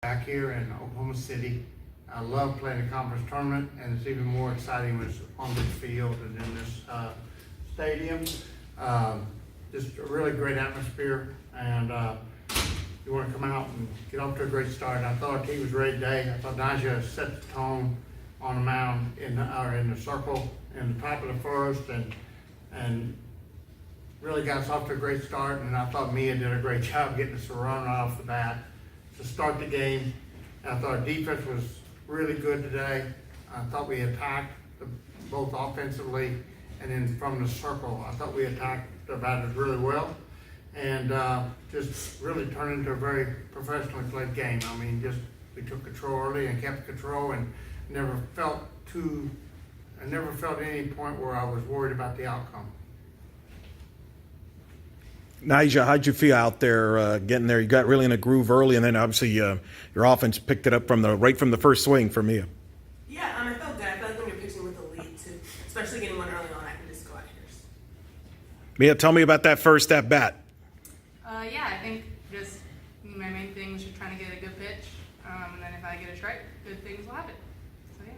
Back here in Oklahoma City. I love playing the conference tournament, and it's even more exciting when it's on this field and in this stadium. Just a really great atmosphere, and you want to come out and get off to a great start. I thought our team was ready today. I thought Nijaree set the tone on the mound in the circle in the top of the first, and really got us off to a great start. And I thought Mia did a great job getting us a run right off the bat to start the game. And I thought our defense was really good today. I thought we attacked both offensively and then from the circle. I thought we attacked the batters really well, and just really turned into a very professionally played game. I mean, we took control early and kept control, and never felt at any point where I was worried about the outcome. Nijaree, how'd you feel out there getting there? You got really in a groove early, and then obviously your offense picked it up right from the first swing for Mia. Yeah, I felt good. I felt like when you're pitching with the lead, too, especially getting one early on, I can just go out here. Mia, tell me about that first at bat. Yeah, I think just my main thing was just trying to get a good pitch, and then if I get a strike, good things will happen. So yeah.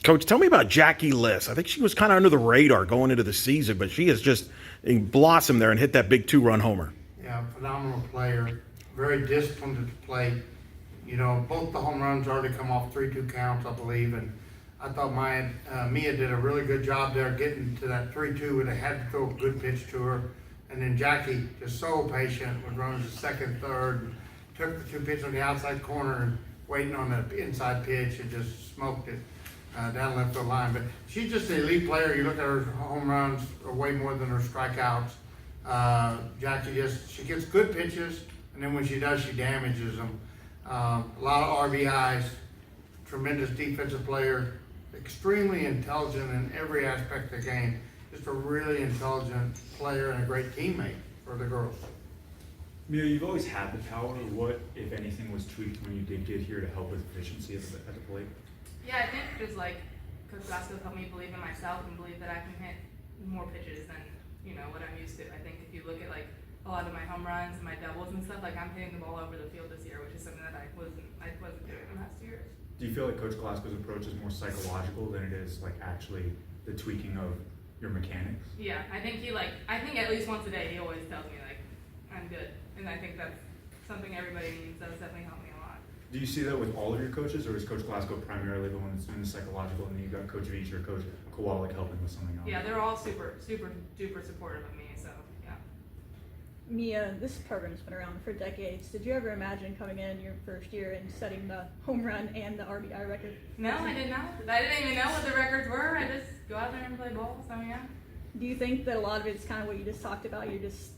Coach, tell me about Jackie Liss. I think she was kind of under the radar going into the season, but she has just blossomed there and hit that big 2-run homer. Yeah, phenomenal player, very disciplined at the plate. You know, both the home runs already come off 3-2 counts, I believe, and I thought Mia did a really good job there getting to that 3-2 where they had to throw a good pitch to her. And then Jackie, just so patient, with runners to second, third, and took the 2 pitches on the outside corner and waiting on the inside pitch and just smoked it down left field line. But she's just an elite player. You look at her home runs are way more than her strikeouts. Jackie she gets good pitches, and then when she does, she damages them. A lot of RBIs, tremendous defensive player, extremely intelligent in every aspect of the game. Just a really intelligent player and a great teammate for the girls. Mia, you've always had the power. What, if anything, was tweaked when you did get here to help with efficiency at the plate? Yeah, I think just like Coach Glasco helped me believe in myself and believe that I can hit more pitches than what I'm used to. I think if you look at like a lot of my home runs and my doubles and stuff, like I'm hitting the ball over the field this year, which is something that I wasn't doing the last 2 years. Do you feel like Coach Glasgow's approach is more psychological than it is like actually the tweaking of your mechanics? Yeah, I think at least once a day he always tells me like I'm good, and I think that's something everybody needs. That's definitely helped me a lot. Do you see that with all of your coaches, or is Coach Glasgow primarily the one that's doing the psychological, and then you've got Coach Veach or Coach Kowalik helping with something else? Yeah, they're all super duper supportive of me. So yeah. Mia, this program's been around for decades. Did you ever imagine coming in your first year and setting the home run and the RBI record? No, I did not. I didn't even know what the records were. I just go out there and play ball. So yeah. Do you think that a lot of it's kind of what you just talked about? You're just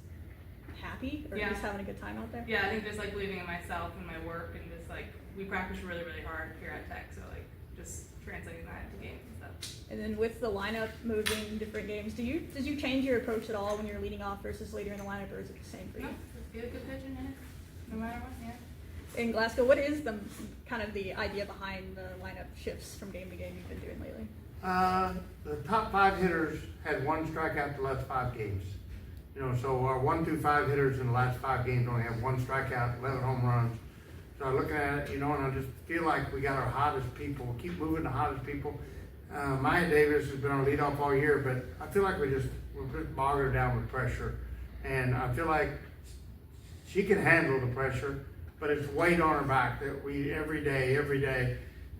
happy, or Yeah. just having a good time out there? Yeah, I think just like believing in myself and my work, and just like we practice really hard here at Tech. So like just translating that into games and stuff. And then with the lineup moving different games, did you change your approach at all when you're leading off versus later in the lineup, or is it the same for you? No, just get a good pitch in it, no matter what. Yeah. In Glasgow, what is the kind of the idea behind the lineup shifts from game to game you've been doing lately? The top 5 hitters had 1 strikeout the last 5 games. So our 1 through 5 hitters in the last 5 games only have 1 strikeout, 11 home runs. So I'm looking at it, and I just feel like we got our hottest people. Keep moving the hottest people. Maya Davis has been our leadoff all year, but I feel like we're just bogging her down with pressure. And I feel like she can handle the pressure, but it's weight on her back that we every day.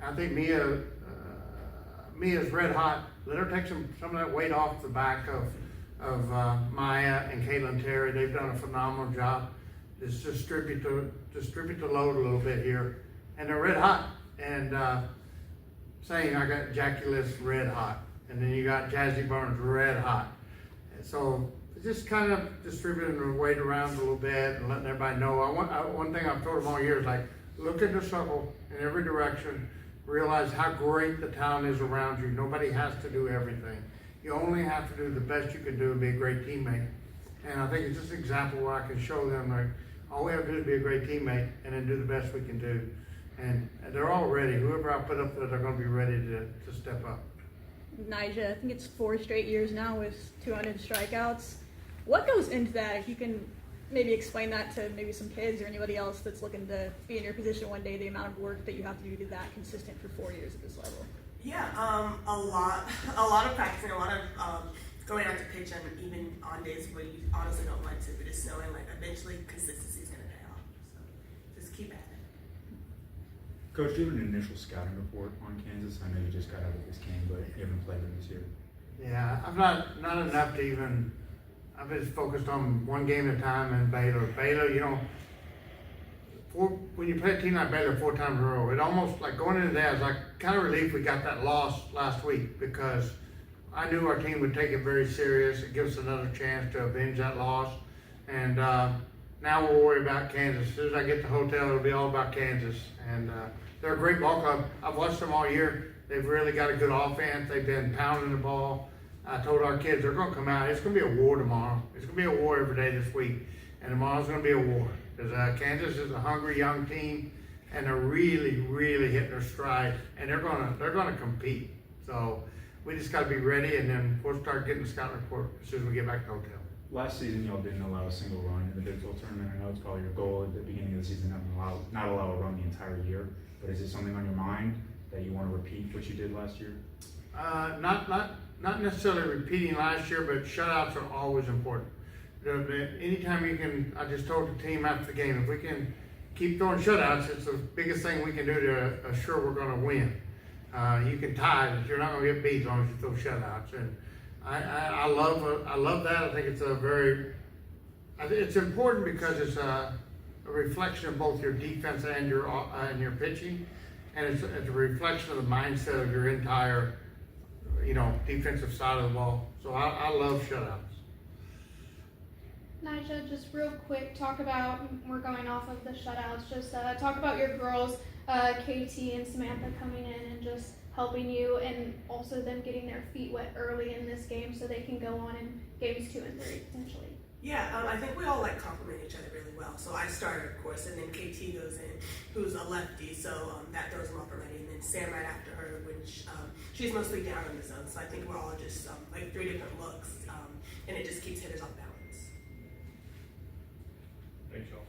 I think Mia's red hot. Let her take some of that weight off the back of Maya and Caitlin Terry. They've done a phenomenal job. Just distribute the load a little bit here, and they're red hot. And saying I got Jackie Liss red hot, and then you got Jazzy Burns red hot. And so just kind of distributing the weight around a little bit and letting everybody know. One thing I've told them all year is like, look at the circle in every direction. Realize how great the talent is around you. Nobody has to do everything. You only have to do the best you can do and be a great teammate. And I think it's just an example where I can show them like all we have to do is be a great teammate and then do the best we can do. And they're all ready. Whoever I put up there, they're going to be ready to step up. Nijaree, I think it's 4 straight years now with 200 strikeouts. What goes into that? If you can maybe explain that to maybe some kids or anybody else that's looking to be in your position one day, the amount of work that you have to do to be that consistent for 4 years at this level? Yeah, a lot of practicing, a lot of going out to pitch, and even on days where you honestly don't want to, but just knowing like eventually consistency is going to pay off. So just keep at it. Coach, do you have an initial scouting report on Kansas? I know you just got out of this game, but you haven't played them this year. Yeah, I'm not enough to even. I've been focused on one game at a time. And Baylor, you know, when you play a team like Baylor 4 times in a row, it almost like going into that, I was like kind of relieved we got that loss last week, because I knew our team would take it very serious. It gives us another chance to avenge that loss. And now we'll worry about Kansas. As soon as I get to the hotel, it'll be all about Kansas. And they're a great ball club. I've watched them all year. They've really got a good offense. They've been pounding the ball. I told our kids they're going to come out. It's going to be a war tomorrow. It's going to be a war every day this week. And tomorrow's going to be a war. Because Kansas is a hungry young team, and they're really, really hitting their stride. And they're going to compete. So we just got to be ready, and then we'll start getting the scouting report as soon as we get back to the hotel. Last season, y'all didn't allow a single run in the Big 12 tournament. I know it's probably your goal at the beginning of the season not allow a run the entire year. But is it something on your mind that you want to repeat what you did last year? Not necessarily repeating last year, but shutouts are always important. Anytime you can, I just told the team after the game, if we can keep throwing shutouts, it's the biggest thing we can do to assure we're going to win. You can tie, but you're not going to get beat as long as you throw shutouts. And I love that. I think it's important because it's a reflection of both your defense and your pitching, and it's a reflection of the mindset of your entire, defensive side of the ball. So I love shutouts. Nijaree, just real quick, we're going off of the shutouts, just talk about your girls, KT and Samantha coming in and just helping you, and also them getting their feet wet early in this game so they can go on in games 2 and 3 potentially. Yeah, I think we all complement each other really well. So I started, of course, and then KT goes in, who's a lefty, so that throws them off already. And then Sam right after her, which she's mostly down in the zone. So I think we're all just 3 different looks, and it just keeps hitters off balance. Thanks, y'all.